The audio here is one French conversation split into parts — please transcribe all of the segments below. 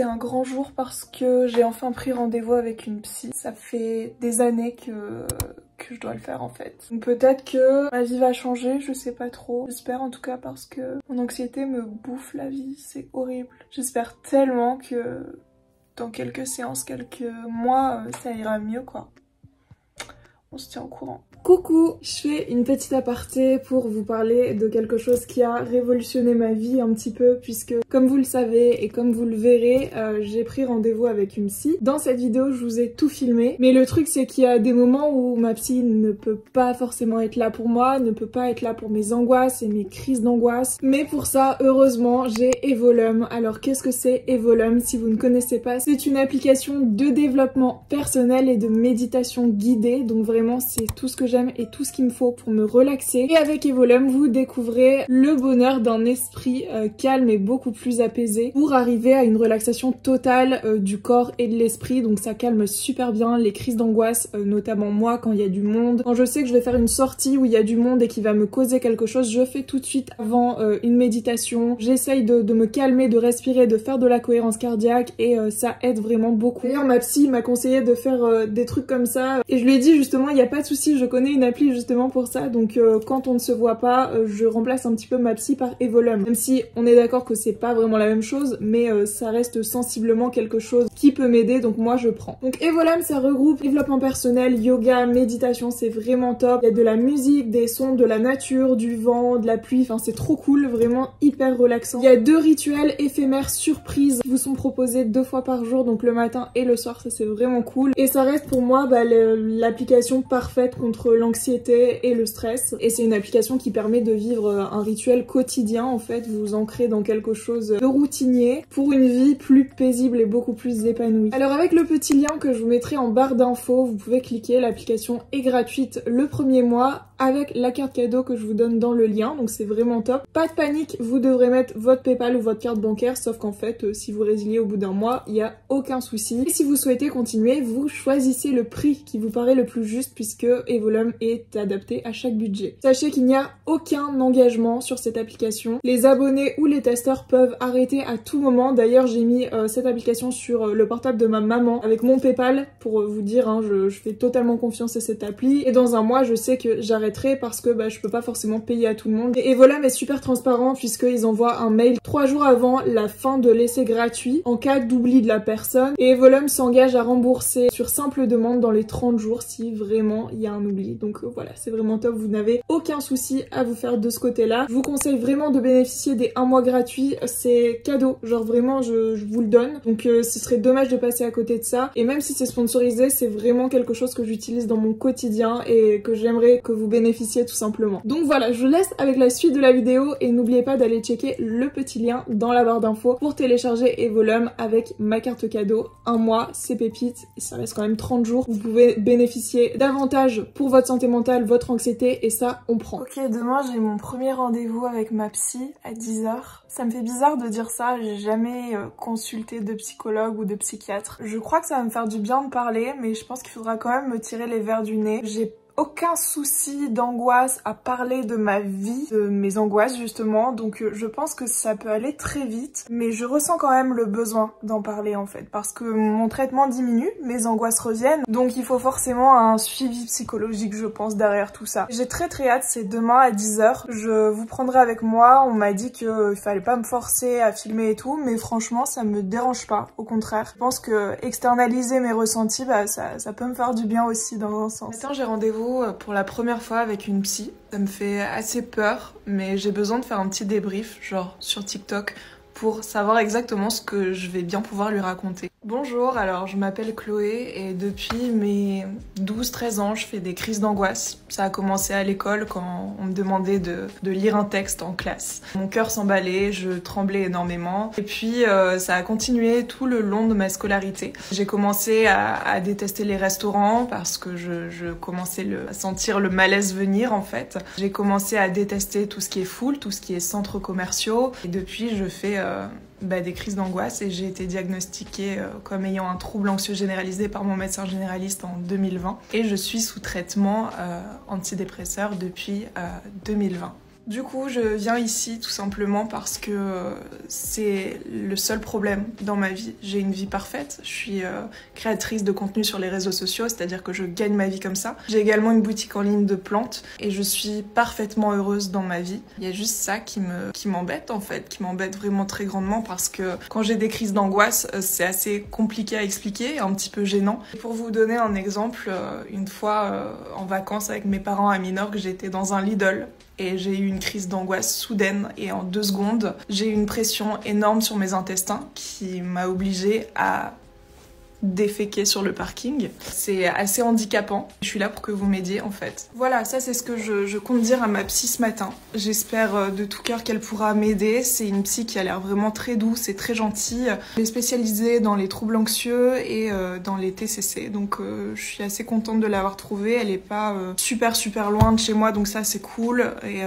un grand jour parce que j'ai enfin pris rendez-vous avec une psy. Ça fait des années que je dois le faire en fait. Donc peut-être que ma vie va changer, je sais pas trop. J'espère en tout cas parce que mon anxiété me bouffe la vie, c'est horrible. J'espère tellement que dans quelques séances, quelques mois, ça ira mieux quoi. On se tient au courant. Coucou, je fais une petite aparté pour vous parler de quelque chose qui a révolutionné ma vie un petit peu puisque comme vous le savez et comme vous le verrez, j'ai pris rendez-vous avec une psy. Dans cette vidéo, je vous ai tout filmé, mais le truc c'est qu'il y a des moments où ma psy ne peut pas forcément être là pour moi, ne peut pas être là pour mes angoisses et mes crises d'angoisse. Mais pour ça, heureusement, j'ai Evolum. Alors qu'est-ce que c'est Evolum? Si vous ne connaissez pas, c'est une application de développement personnel et de méditation guidée. Donc vraiment, c'est tout ce que j'aime et tout ce qu'il me faut pour me relaxer. Et avec Evolum, vous découvrez le bonheur d'un esprit calme et beaucoup plus apaisé pour arriver à une relaxation totale du corps et de l'esprit. Donc ça calme super bien les crises d'angoisse, notamment moi quand il y a du monde. Quand je sais que je vais faire une sortie où il y a du monde et qui va me causer quelque chose, je fais tout de suite avant une méditation. J'essaye de me calmer, de respirer, de faire de la cohérence cardiaque et ça aide vraiment beaucoup. D'ailleurs ma psy m'a conseillé de faire des trucs comme ça et je lui ai dit justement il n'y a pas de souci, je connais une appli justement pour ça, donc quand on ne se voit pas, je remplace un petit peu ma psy par Evolum. Même si on est d'accord que c'est pas vraiment la même chose, mais ça reste sensiblement quelque chose qui peut m'aider, donc moi je prends. Donc Evolum ça regroupe développement personnel, yoga, méditation, c'est vraiment top. Il y a de la musique, des sons, de la nature, du vent, de la pluie, enfin c'est trop cool, vraiment hyper relaxant. Il y a 2 rituels éphémères surprises qui vous sont proposés 2 fois par jour, donc le matin et le soir, ça c'est vraiment cool. Et ça reste pour moi l'application parfaite contre l'anxiété et le stress. Et c'est une application qui permet de vivre un rituel quotidien en fait. Vous vous ancrez dans quelque chose de routinier pour une vie plus paisible et beaucoup plus épanouie. Alors avec le petit lien que je vous mettrai en barre d'infos, vous pouvez cliquer. L'application est gratuite le premier mois avec la carte cadeau que je vous donne dans le lien, donc c'est vraiment top. Pas de panique, vous devrez mettre votre PayPal ou votre carte bancaire, sauf qu'en fait si vous résiliez au bout d'un mois, il n'y a aucun souci. Et si vous souhaitez continuer, vous choisissez le prix qui vous paraît le plus juste puisque Evolum est adapté à chaque budget. Sachez qu'il n'y a aucun engagement sur cette application. Les abonnés ou les testeurs peuvent arrêter à tout moment. D'ailleurs j'ai mis cette application sur le portable de ma maman avec mon PayPal pour vous dire, hein, je fais totalement confiance à cette appli et dans un mois je sais que j'arrêterai parce que je peux pas forcément payer à tout le monde. Et Evolum est super transparent puisqu'ils envoient un mail 3 jours avant la fin de l'essai gratuit en cas d'oubli de la personne et Evolum s'engage à rembourser sur simple demande dans les 30 jours si vraiment il y a un oubli. Donc voilà, c'est vraiment top, vous n'avez aucun souci à vous faire de ce côté-là. Je vous conseille vraiment de bénéficier des 1 mois gratuits, c'est cadeau, genre vraiment je vous le donne. Donc ce serait dommage de passer à côté de ça. Et même si c'est sponsorisé, c'est vraiment quelque chose que j'utilise dans mon quotidien et que j'aimerais que vous bénéficiez tout simplement. Donc voilà, je vous laisse avec la suite de la vidéo et n'oubliez pas d'aller checker le petit lien dans la barre d'infos pour télécharger Evolum avec ma carte cadeau. 1 mois, c'est pépite, et ça reste quand même 30 jours. Vous pouvez bénéficier davantage pour votre santé mentale, votre anxiété et ça, on prend. Ok, demain j'ai mon premier rendez-vous avec ma psy à 10 h. Ça me fait bizarre de dire ça, j'ai jamais consulté de psychologue ou de psychiatre. Je crois que ça va me faire du bien de parler, mais je pense qu'il faudra quand même me tirer les verres du nez. J'ai aucun souci d'angoisse à parler de ma vie, de mes angoisses justement, donc je pense que ça peut aller très vite, mais je ressens quand même le besoin d'en parler en fait, parce que mon traitement diminue, mes angoisses reviennent, donc il faut forcément un suivi psychologique je pense derrière tout ça. J'ai très hâte, c'est demain à 10 h, je vous prendrai avec moi, on m'a dit qu'il fallait pas me forcer à filmer et tout, mais franchement ça me dérange pas, au contraire. Je pense que externaliser mes ressentis, ça peut me faire du bien aussi dans un sens. Maintenant j'ai rendez-vous pour la première fois avec une psy. Ça me fait assez peur, mais j'ai besoin de faire un petit débrief, genre sur TikTok, pour savoir exactement ce que je vais bien pouvoir lui raconter. Bonjour, alors je m'appelle Chloé et depuis mes 12-13 ans, je fais des crises d'angoisse. Ça a commencé à l'école quand on me demandait de lire un texte en classe. Mon cœur s'emballait, je tremblais énormément. Et puis ça a continué tout le long de ma scolarité. J'ai commencé à détester les restaurants parce que je commençais à sentir le malaise venir en fait. J'ai commencé à détester tout ce qui est foule, tout ce qui est centres commerciaux. Et depuis, je fais des crises d'angoisse et j'ai été diagnostiquée comme ayant un trouble anxieux généralisé par mon médecin généraliste en 2020 et je suis sous traitement antidépresseur depuis 2020. Du coup, je viens ici tout simplement parce que c'est le seul problème dans ma vie. J'ai une vie parfaite, je suis créatrice de contenu sur les réseaux sociaux, c'est-à-dire que je gagne ma vie comme ça. J'ai également une boutique en ligne de plantes et je suis parfaitement heureuse dans ma vie. Il y a juste ça qui m'embête en fait, qui m'embête vraiment très grandement parce que quand j'ai des crises d'angoisse, c'est assez compliqué à expliquer, un petit peu gênant. Pour vous donner un exemple, une fois en vacances avec mes parents à Minorque, j'étais dans un Lidl. Et j'ai eu une crise d'angoisse soudaine et en 2 secondes, j'ai eu une pression énorme sur mes intestins qui m'a obligée à déféquer sur le parking. C'est assez handicapant. Je suis là pour que vous m'aidiez en fait. Voilà, ça c'est ce que je compte dire à ma psy ce matin. J'espère de tout cœur qu'elle pourra m'aider. C'est une psy qui a l'air vraiment très douce et très gentille. Elle est spécialisée dans les troubles anxieux et dans les TCC. Donc je suis assez contente de l'avoir trouvée. Elle est pas super loin de chez moi, donc ça c'est cool. Et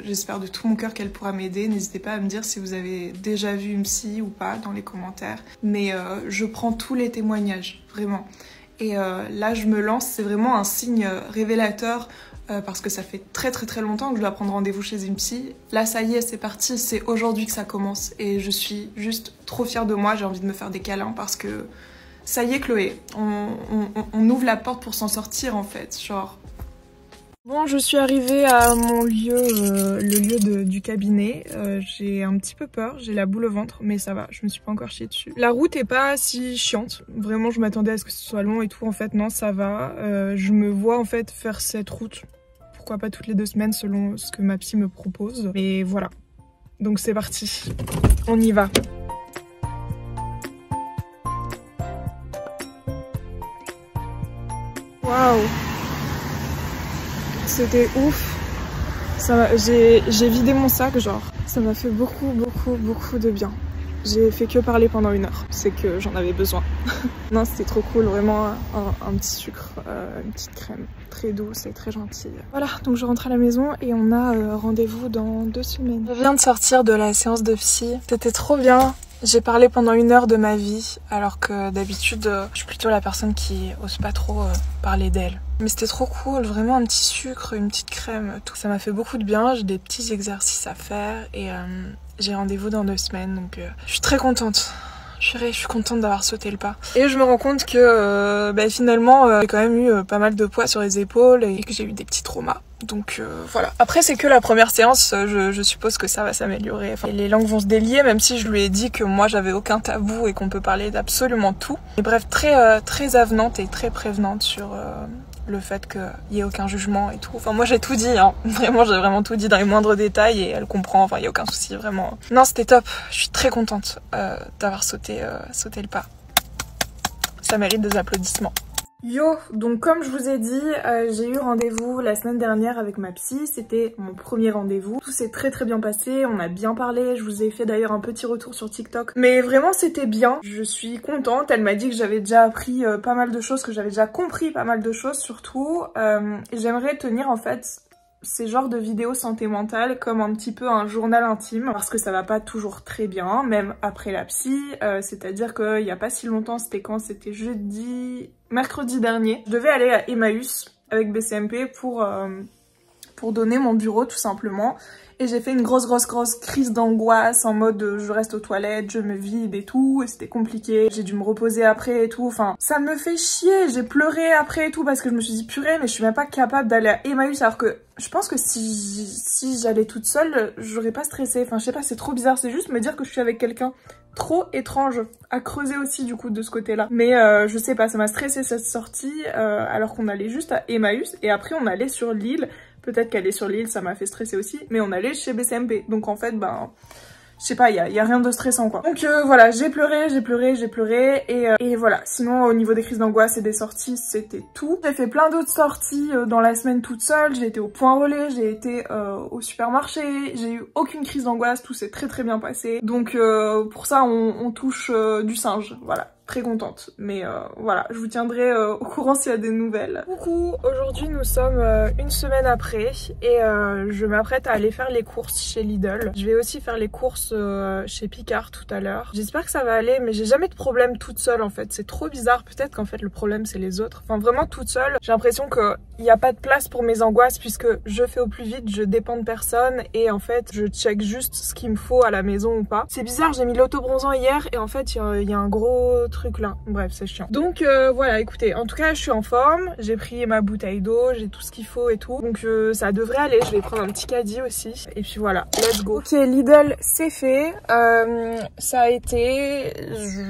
j'espère de tout mon cœur qu'elle pourra m'aider. N'hésitez pas à me dire si vous avez déjà vu une psy ou pas dans les commentaires. Mais je prends tous les témoignages, vraiment. Et là je me lance, c'est vraiment un signe révélateur parce que ça fait très longtemps que je dois prendre rendez-vous chez une psy. Là ça y est, c'est parti, c'est aujourd'hui que ça commence et je suis juste trop fière de moi, j'ai envie de me faire des câlins parce que ça y est Chloé, on ouvre la porte pour s'en sortir en fait, genre... Bon, je suis arrivée à mon lieu, le lieu du cabinet. J'ai un petit peu peur, j'ai la boule au ventre, mais ça va, je me suis pas encore chiée dessus. La route est pas si chiante, vraiment je m'attendais à ce que ce soit long et tout, en fait non, ça va. Je me vois en fait faire cette route, pourquoi pas toutes les 2 semaines selon ce que ma psy me propose. Mais voilà, donc c'est parti, on y va. Waouh! C'était ouf, j'ai vidé mon sac genre, ça m'a fait beaucoup de bien. J'ai fait que parler pendant 1 heure, c'est que j'en avais besoin. Non c'était trop cool, vraiment un petit sucre, une petite crème, très douce et très gentille. Voilà, donc je rentre à la maison et on a rendez-vous dans 2 semaines. Je viens de sortir de la séance de psy, c'était trop bien. J'ai parlé pendant 1 heure de ma vie, alors que d'habitude, je suis plutôt la personne qui ose pas trop parler d'elle. Mais c'était trop cool, vraiment un petit sucre, une petite crème, tout. Ça m'a fait beaucoup de bien, j'ai des petits exercices à faire et j'ai rendez-vous dans 2 semaines, donc je suis très contente. Je suis contente d'avoir sauté le pas. Et je me rends compte que finalement, j'ai quand même eu pas mal de poids sur les épaules et que j'ai eu des petits traumas. Donc voilà. Après c'est que la première séance, je suppose que ça va s'améliorer. Enfin, les langues vont se délier, même si je lui ai dit que moi j'avais aucun tabou et qu'on peut parler d'absolument tout. Et bref, très avenante et très prévenante sur le fait qu'il n'y ait aucun jugement et tout. Enfin moi j'ai tout dit, hein. Vraiment j'ai vraiment tout dit dans les moindres détails et elle comprend, enfin il n'y a aucun souci vraiment. Non c'était top, je suis très contente d'avoir sauté le pas. Ça mérite des applaudissements. Yo, donc comme je vous ai dit, j'ai eu rendez-vous la semaine dernière avec ma psy, c'était mon premier rendez-vous. Tout s'est très bien passé, on a bien parlé, je vous ai fait d'ailleurs un petit retour sur TikTok. Mais vraiment c'était bien, je suis contente, elle m'a dit que j'avais déjà appris pas mal de choses, que j'avais déjà compris pas mal de choses surtout. J'aimerais tenir en fait ces genres de vidéos santé mentale comme un petit peu un journal intime parce que ça va pas toujours très bien, même après la psy, c'est-à-dire qu'il y a pas si longtemps, c'était quand? C'était mercredi dernier. Je devais aller à Emmaüs avec BCMP pour donner mon bureau tout simplement. Et j'ai fait une grosse crise d'angoisse en mode je reste aux toilettes, je me vide et tout, et c'était compliqué. J'ai dû me reposer après et tout, enfin ça me fait chier, j'ai pleuré après et tout parce que je me suis dit purée mais je suis même pas capable d'aller à Emmaüs alors que je pense que si j'allais toute seule, j'aurais pas stressé, enfin je sais pas, c'est trop bizarre, c'est juste me dire que je suis avec quelqu'un trop étrange à creuser aussi du coup de ce côté-là. Mais je sais pas, ça m'a stressé cette sortie alors qu'on allait juste à Emmaüs et après on allait sur l'île. Peut-être qu'aller sur l'île, ça m'a fait stresser aussi. Mais on allait chez BCMP. Donc en fait, ben... je sais pas, y a rien de stressant quoi. Donc voilà, j'ai pleuré. Et voilà, sinon au niveau des crises d'angoisse et des sorties, c'était tout. J'ai fait plein d'autres sorties dans la semaine toute seule. J'ai été au point relais, j'ai été au supermarché. J'ai eu aucune crise d'angoisse, tout s'est très bien passé. Donc pour ça, on touche du singe, voilà. très contente. Mais voilà, je vous tiendrai au courant s'il y a des nouvelles. Coucou, aujourd'hui nous sommes une semaine après et je m'apprête à aller faire les courses chez Lidl. Je vais aussi faire les courses chez Picard tout à l'heure. J'espère que ça va aller, mais j'ai jamais de problème toute seule en fait. C'est trop bizarre, peut-être qu'en fait le problème c'est les autres. Enfin vraiment toute seule, j'ai l'impression qu'il n'y a pas de place pour mes angoisses puisque je fais au plus vite, je dépends de personne et en fait je check juste ce qu'il me faut à la maison ou pas. C'est bizarre, j'ai mis l'autobronzant hier et en fait il y a un gros truc là. Bref, c'est chiant. Donc voilà, écoutez, en tout cas je suis en forme, j'ai pris ma bouteille d'eau, j'ai tout ce qu'il faut et tout. Donc ça devrait aller, je vais prendre un petit caddie aussi. Et puis voilà, let's go. Ok, Lidl c'est fait. Ça a été,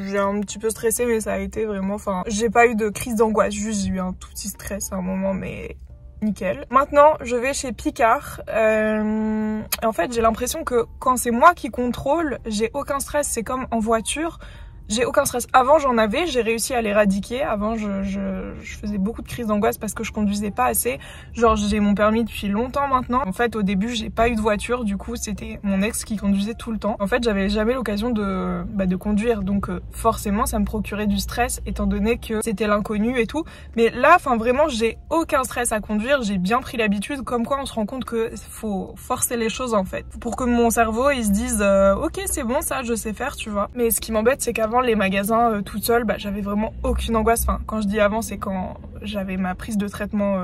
j'ai un petit peu stressé mais ça a été vraiment, enfin j'ai pas eu de crise d'angoisse, juste j'ai eu un tout petit stress à un moment mais nickel. Maintenant, je vais chez Picard. En fait, j'ai l'impression que quand c'est moi qui contrôle, j'ai aucun stress. C'est comme en voiture. J'ai aucun stress. Avant, j'en avais, j'ai réussi à l'éradiquer. Avant, je faisais beaucoup de crises d'angoisse parce que je conduisais pas assez. Genre, j'ai mon permis depuis longtemps maintenant. En fait, au début, j'ai pas eu de voiture. Du coup, c'était mon ex qui conduisait tout le temps. En fait, j'avais jamais l'occasion de conduire. Donc, forcément, ça me procurait du stress étant donné que c'était l'inconnu et tout. Mais là, enfin, vraiment, j'ai aucun stress à conduire. J'ai bien pris l'habitude. Comme quoi, on se rend compte que faut forcer les choses, en fait. Pour que mon cerveau, il se dise, ok, c'est bon, ça, je sais faire, tu vois. Mais ce qui m'embête, c'est qu'avant, les magasins toute seule, j'avais vraiment aucune angoisse. Enfin, quand je dis avant, c'est quand j'avais ma prise de traitement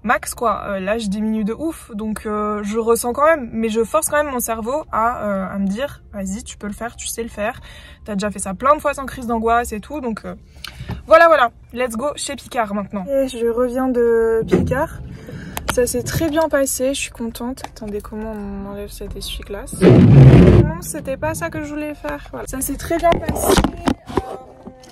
max quoi. Là, je diminue de ouf, donc je ressens quand même, mais je force quand même mon cerveau à me dire, vas-y, tu peux le faire, tu sais le faire. T'as déjà fait ça plein de fois sans crise d'angoisse et tout, donc voilà, let's go chez Picard maintenant. Et je reviens de Picard. Ça s'est très bien passé, je suis contente. Attendez, comment on enlève cet essuie-glace? Non, c'était pas ça que je voulais faire. Voilà. Ça s'est très bien passé.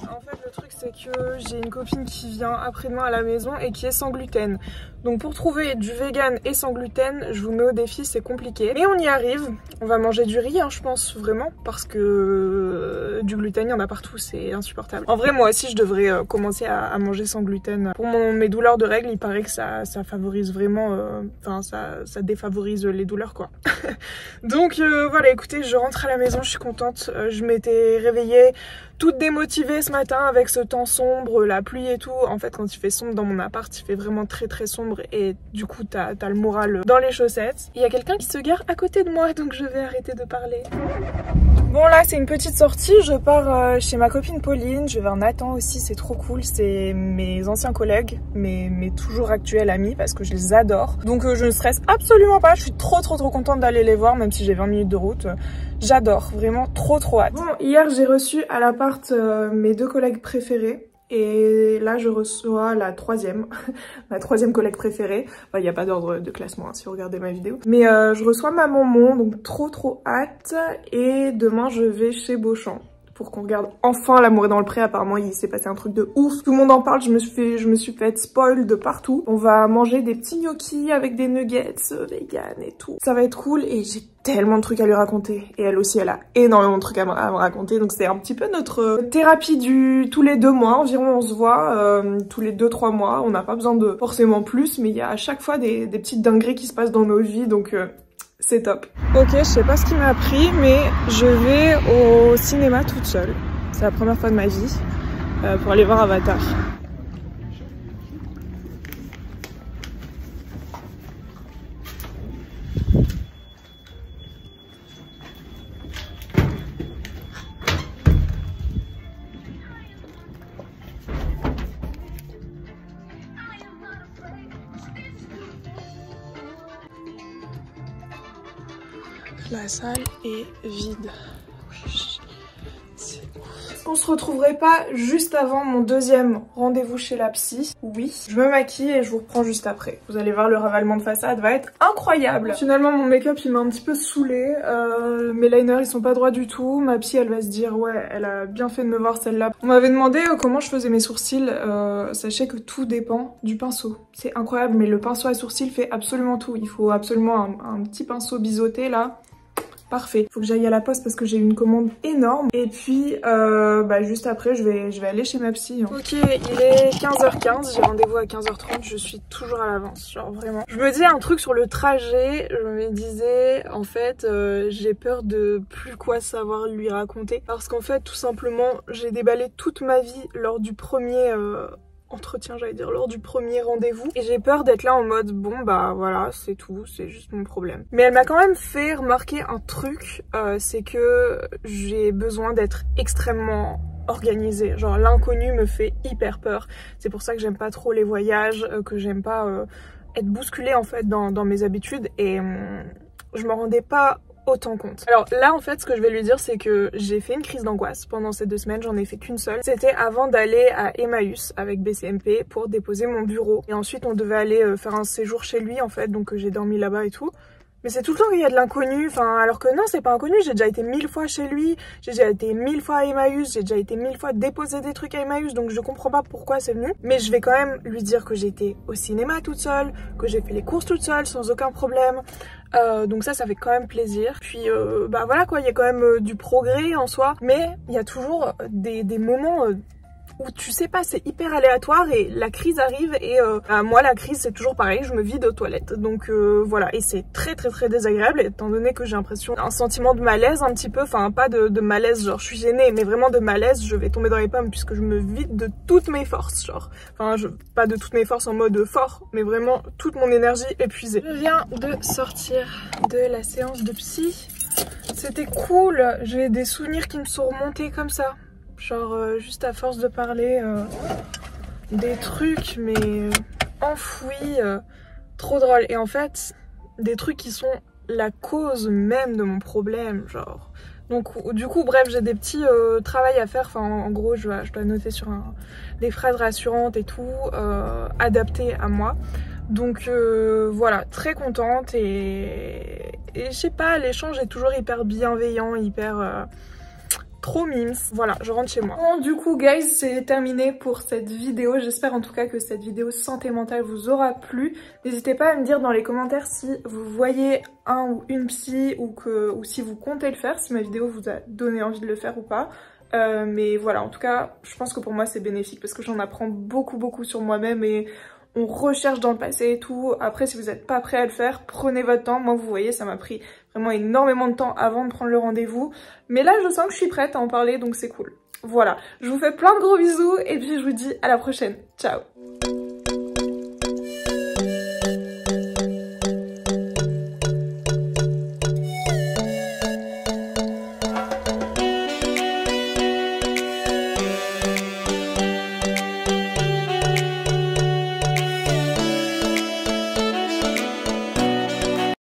En fait, le truc, c'est que j'ai une copine qui vient après-demain à la maison et qui est sans gluten. Donc pour trouver du vegan et sans gluten, je vous mets au défi, c'est compliqué. Mais on y arrive. On va manger du riz, hein, je pense, vraiment. Parce que du gluten, il y en a partout, c'est insupportable. En vrai, moi aussi, je devrais commencer à manger sans gluten. Pour mes douleurs de règles, il paraît que ça favorise vraiment... Enfin, ça défavorise les douleurs, quoi. Donc voilà, écoutez, je rentre à la maison, je suis contente. Je m'étais réveillée toute démotivée ce matin avec ce temps sombre, la pluie et tout. En fait, quand il fait sombre dans mon appart, il fait vraiment très très sombre et du coup t'as le moral dans les chaussettes. Il y a quelqu'un qui se gare à côté de moi, donc je vais arrêter de parler. Bon, là c'est une petite sortie, je pars chez ma copine Pauline, je vais voir Nathan aussi, c'est trop cool. C'est mes anciens collègues, mes toujours actuels amis, parce que je les adore. Donc je ne stresse absolument pas, je suis trop contente d'aller les voir, même si j'ai 20 minutes de route. J'adore, vraiment trop hâte. Bon, hier j'ai reçu à l'appart mes deux collègues préférés. Et là, je reçois la troisième, ma troisième collègue préférée. Enfin, il n'y a pas d'ordre de classement hein, si vous regardez ma vidéo. Mais je reçois ma maman, donc trop hâte. Et demain, je vais chez Beauchamp pour qu'on regarde enfin L'amour est dans le pré. Apparemment, il s'est passé un truc de ouf. Tout le monde en parle, je me suis fait spoil de partout. On va manger des petits gnocchis avec des nuggets vegan et tout. Ça va être cool et j'ai tellement de trucs à lui raconter. Et elle aussi, elle a énormément de trucs à me raconter. Donc c'est un petit peu notre thérapie tous les 2 mois environ. On se voit tous les 2-3 mois. On n'a pas besoin de forcément plus, mais il y a à chaque fois des petites dingueries qui se passent dans nos vies. Donc... c'est top. Ok, je sais pas ce qui m'a pris, mais je vais au cinéma toute seule. C'est la première fois de ma vie pour aller voir Avatar. La salle est vide. On se retrouverait pas juste avant mon deuxième rendez-vous chez la psy? Oui. Je me maquille et je vous reprends juste après. Vous allez voir, le ravalement de façade va être incroyable. Finalement, mon make-up il m'a un petit peu saoulée. Mes liners ils sont pas droits du tout. Ma psy elle va se dire ouais, elle a bien fait de me voir celle-là. On m'avait demandé comment je faisais mes sourcils. Sachez que tout dépend du pinceau. C'est incroyable, mais le pinceau à sourcils fait absolument tout. Il faut absolument un petit pinceau biseauté là. Parfait. Faut que j'aille à la poste parce que j'ai une commande énorme. Et puis juste après je vais aller chez ma psy. Ok, il est 15h15, j'ai rendez-vous à 15h30, je suis toujours à l'avance, genre vraiment. Je me disais un truc sur le trajet, je me disais en fait j'ai peur de plus quoi savoir lui raconter. Parce qu'en fait tout simplement j'ai déballé toute ma vie lors du premier entretien, j'allais dire, lors du premier rendez-vous, et j'ai peur d'être là en mode bon bah voilà c'est tout, c'est juste mon problème. Mais elle m'a quand même fait remarquer un truc, c'est que j'ai besoin d'être extrêmement organisée, genre l'inconnu me fait hyper peur, c'est pour ça que j'aime pas trop les voyages, que j'aime pas être bousculée en fait dans mes habitudes, et je m'en rendais pas autant compte. Alors là en fait ce que je vais lui dire c'est que j'ai fait une crise d'angoisse pendant ces 2 semaines, j'en ai fait qu'une seule. C'était avant d'aller à Emmaüs avec BCMP pour déposer mon bureau. Et ensuite on devait aller faire un séjour chez lui en fait, donc j'ai dormi là-bas et tout. Mais c'est tout le temps qu'il y a de l'inconnu, enfin alors que non c'est pas inconnu, j'ai déjà été 1000 fois chez lui, j'ai déjà été 1000 fois à Emmaüs, j'ai déjà été 1000 fois déposer des trucs à Emmaüs, donc je comprends pas pourquoi c'est venu. Mais je vais quand même lui dire que j'ai été au cinéma toute seule, que j'ai fait les courses toute seule sans aucun problème. Donc ça fait quand même plaisir. Puis voilà quoi, il y a quand même du progrès en soi, mais il y a toujours des moments où tu sais pas, c'est hyper aléatoire et la crise arrive et moi la crise c'est toujours pareil, je me vide aux toilettes. Donc voilà, et c'est très désagréable étant donné que j'ai l'impression un sentiment de malaise un petit peu, enfin pas de malaise genre je suis gênée, mais vraiment de malaise, je vais tomber dans les pommes puisque je me vide de toutes mes forces, genre enfin pas de toutes mes forces en mode fort, mais vraiment toute mon énergie épuisée. Je viens de sortir de la séance de psy, c'était cool, j'ai des souvenirs qui me sont remontés comme ça. Genre juste à force de parler des trucs mais enfouis, trop drôle. Et en fait des trucs qui sont la cause même de mon problème, genre. Donc du coup bref j'ai des petits travails à faire, enfin en gros je dois noter sur des phrases rassurantes et tout, adaptées à moi. Donc voilà, très contente et je sais pas, l'échange est toujours hyper bienveillant, hyper... trop mimes. Voilà, je rentre chez moi. Bon, du coup guys, c'est terminé pour cette vidéo. J'espère en tout cas que cette vidéo santé mentale vous aura plu. N'hésitez pas à me dire dans les commentaires si vous voyez un ou une psy ou si vous comptez le faire, si ma vidéo vous a donné envie de le faire ou pas. Mais voilà, en tout cas, je pense que pour moi c'est bénéfique parce que j'en apprends beaucoup sur moi-même et on recherche dans le passé et tout. Après, si vous n'êtes pas prêt à le faire, prenez votre temps. Moi, vous voyez, ça m'a pris vraiment énormément de temps avant de prendre le rendez-vous. Mais là, je sens que je suis prête à en parler, donc c'est cool. Voilà, je vous fais plein de gros bisous et puis je vous dis à la prochaine. Ciao!